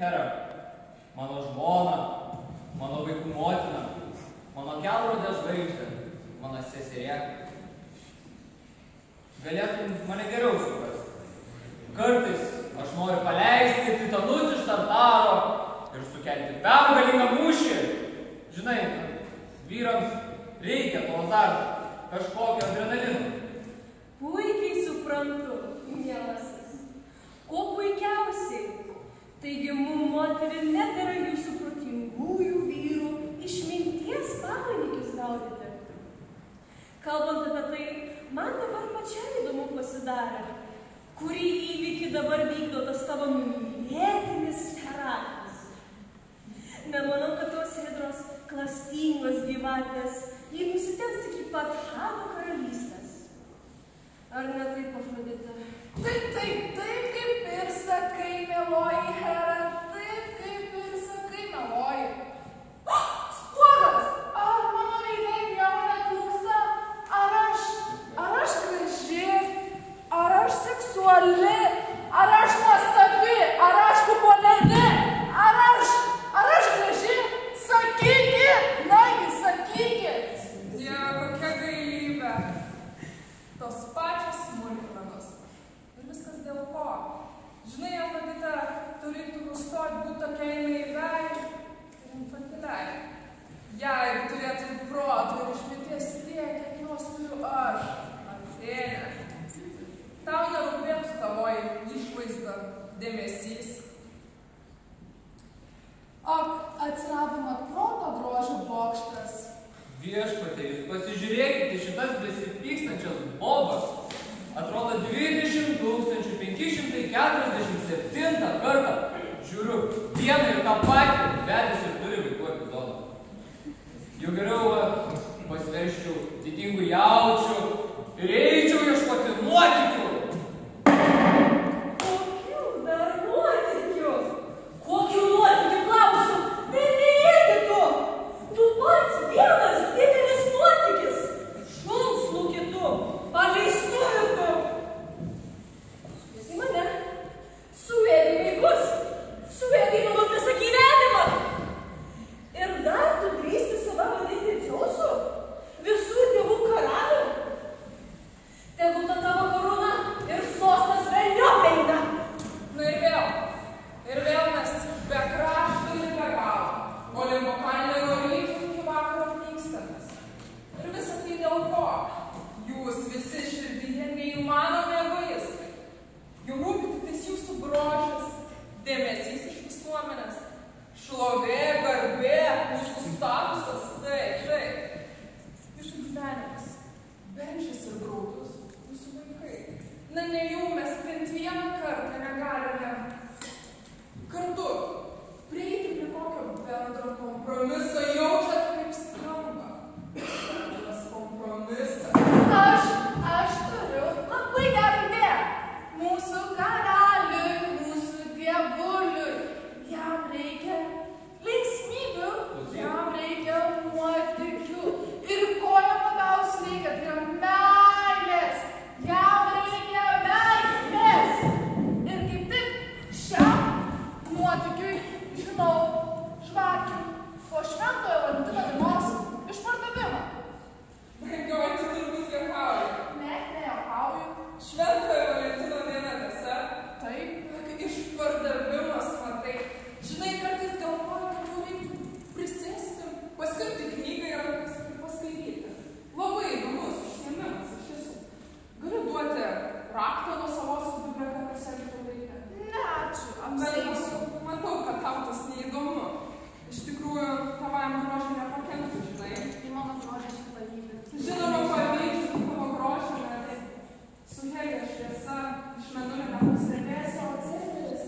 Hera, mano žmona, mano vaikų motina, mano kelrodė žvaigždė, mano seserė. Galėtum mane geriau suprasti. Kartais aš noriu paleisti titanus iš Tartaro ir sukelti pergalingą mūšį. Žinai, vyrams reikia to azarto, kažkokio adrenalino. Puikiai suprantu, mielasis. Kuo puikiausiai. Taigi, moterį nedėra jūsų protingųjų vyrų išminties pamanikius gaudyti. Kalbant apie tai, man dabar pačiai įdomu pasidarė, kurį įvykį dabar vykdo tas tavo mylėtinis Heratas. Nemanau, kad tos Hidros klastingos gyvatės jį nusitems iki pat Hado karalystės. Ar ne taip, Afrodita? Taip, kaip ir sakai, mieloji Hera, taip, kaip ir sakai, mieloji. Spuogas! Ar mano veide nieko netrūksta? Ar aš graži? Ar aš seksuali? Ar aš nuostabi? Ar aš populiari? Ar aš graži? Sakykit! Nagi, sakykit! Dieve, kokia gailybė. Tos pačios smulkmenos. Ir viskas dėl ko? Žinai, Afrodita, tu reiktų nustoti būti tokiai naiviai ir infantiliai. Jeigu turėtum proto ir išminties tiek, kiek jos turiu aš, Atėnė. Tau nerūpėtų tavoji išvaizda, dėmesys. Ak, atsirado mat proto grožio bokštas. Viešpatie, jūs pasižiūrėkite šitas besipykstančias bobas. Atrodo 20 547 kartą žiūriu vieną ir tą patį, vedęs ir turi vaikų epizodą. Jau geriau pasiverščiau didingų jaučių ir eičiau ieškoti nuotykių. Kokių dar nuotykių? Kokių nuotykių klausiu? Velėti tu! Tu pats vienas didelis nuotykis! Šunsnukį tu! Paleistuvių tu! Suėdė mane! Suėdė vaikus! Suėdė mano visą gyvenimą! Ir dar tu drįsti save vadinti Dzeusu? Visų tėvų karalių? Tegul ta tavo karūna ir sostas velniop eina! Na ir vėl mes be krašto ir be galo. Olimpo kalne nuo ryto iki vakaro nykstamės. Ir visa tai dėl ko? Jūs visi širdyje neįmanomi egoistai. Jau rūpi tiktais jūsų grožis, dėmesys iš visuomenės, šlovė, garbė, jūsų statusas, taip. Jūsų gyvenimas, bergždžias ir graudus, jūsų vaikai. Na ne jau mes bent vieną kartą negalime kartu prieiti prie kokio bendro kompromiso, jaučiat kaip skamba. Bendras kompromisas. Aš turiu labai gerą idėją. Mūsų karaliui, mūsų dievuliui, jam reikia linksmybių, jam reikia nuotykių. Ir ko jam labiausiai reikia, tai yra meilės. Jam reikia meilės. Ir kaip tik šiam nuotykiui, žinau, žvakių po Šventojo Valentino dienos išpardavimą. Brangioji, tu turbūt juokauji. Ne, nejuokauju. Šventojo Valentino diena, tiesa? Taip. Išpardavimas, matai. Žinai, kartais galvoju, kad jau reiktų prisėsti, pasiimti knygą ir paskaityti. Labai įdomus užsiėmimas iš tiesų. Galiu duoti raktą nuo savosios bibliotekos, jeigu tu reikia. Ne, ačiū. Bet matau, kad tau tas neįdomu. Iš tikrųjų, tavam grožiui nepakenktų, žinai. Tai mano grožį šį pavyzdį. Žinoma, pavyzdžių tavo grožį, nes su Helija šviesa iš mėnulio nepastebėsi, o Cezaris,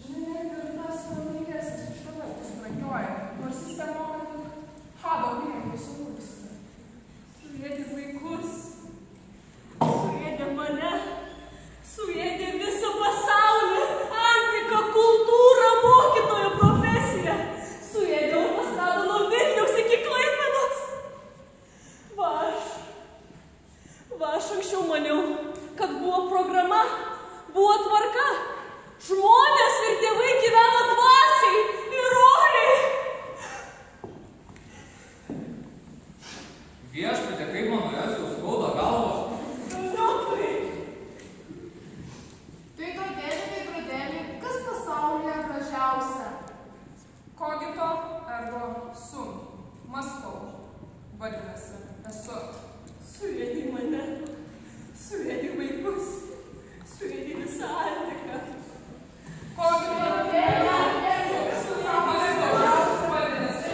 žinai, net ir tas palaikesnis už tave, tas brangioji, nors jis ten moka tik Hado pinigus sukūrsti. Suėdė vaikus, suėdė mane, suėdė visą pasaulį, antiką, kultūrą, mokytojo profesiją, suėdė pasaulį nuo Vilniaus iki Klaipėdos. Va aš anksčiau maniau, kad buvo programa, buvo tvarka, Žmonės ir tėvai gyveno dvasiai ir roliai. Viešpatie, kaip mano jas jau skauda galvą. Veidrodėli, kas pasaulyje gražiausia? Kogito ergo sum. Mąstau. Vadinasi, esu. Suėdė mane, suėdė vaikus, suėdė visą Antiką. Kogito ergo sum. Mąstau. Vadinasi,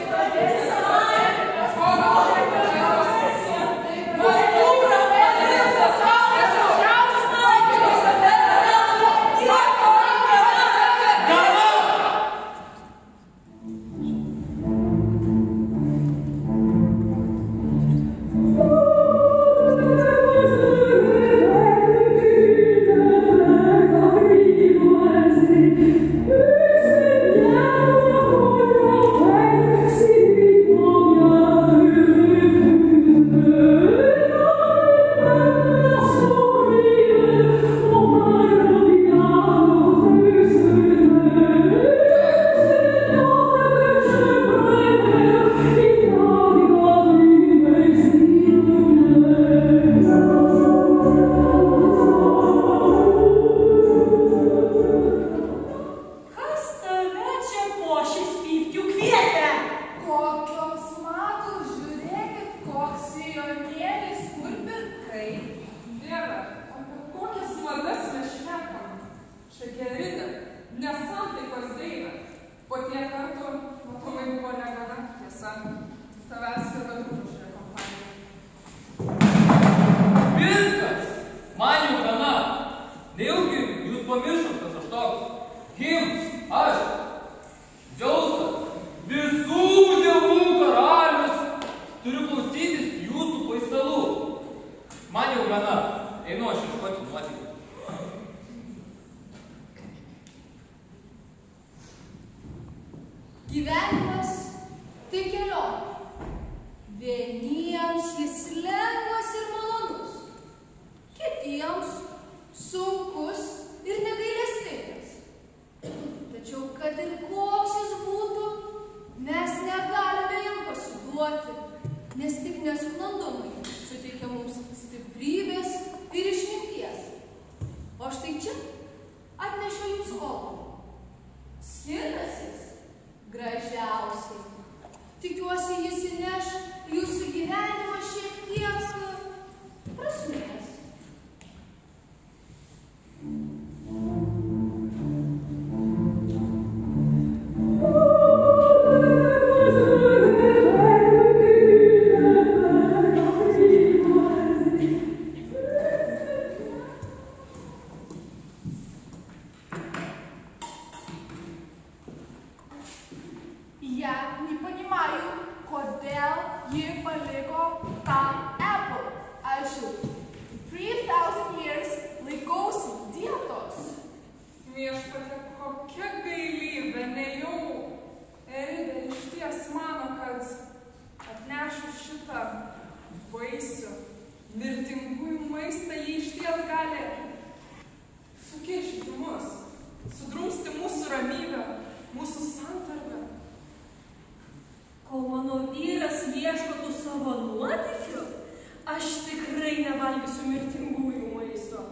Gyvenimas tai kelionė. Vieniems jis lengvas ir malonus, kitiems sunkus ir negailestingas. Tačiau, kad ir koks jis būtų, mes negalime jam pasiduoti, nes tik nesklandumai suteikia mums stiprybės ir išminties. O štai čia atnešiau jums olą. Skintasis gražiausiai. Tikiuosi, jis įneš jūsų gyvenimą šiek tiek prasmės. Я не понимаю, kodėl ji paliko tą Apple. Aš jau 3000 years laikausi dietos. Viešpatie, kokia gailybė, nejau. Erida išties mano, kad atnešiu šitą vaisių, mirtingųjų maistą, jį išties gali sukiršyti mus, sudrumsti mūsų ramybę, mūsų santarvę. Kol mano vyras ieško tų savo nuotykių, aš tikrai nevalgysiu mirtingųjų maisto.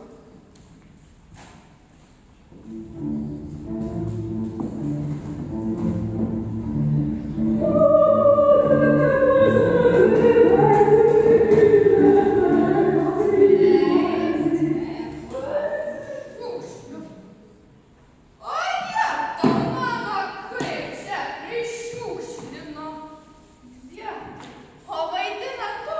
Pavaidina to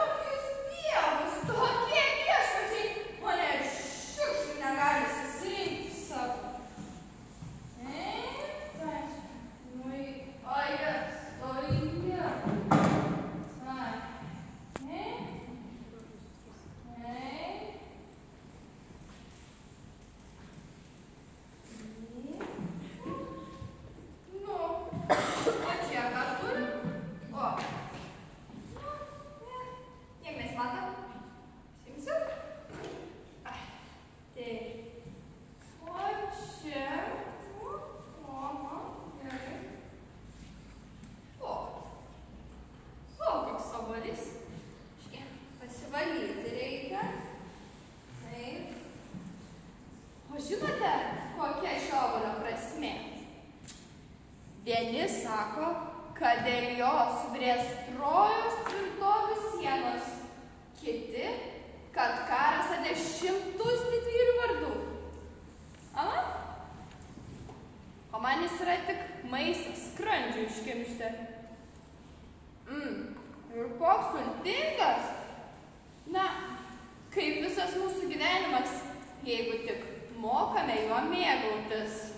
valyti reikia. Taip. O žinote, kokia šio obuolio prasmė? Vieni sako, kad dėl jo subrės Trojos tvirtovių sienos. Kiti, kad karas atneš šimtus didvyrių vardų. Ama? O man jis yra tik maistas skrandžiui iškimšti. Ir koks turtingas? Na, kaip visas mūsų gyvenimas, jeigu tik mokame juo mėgautis.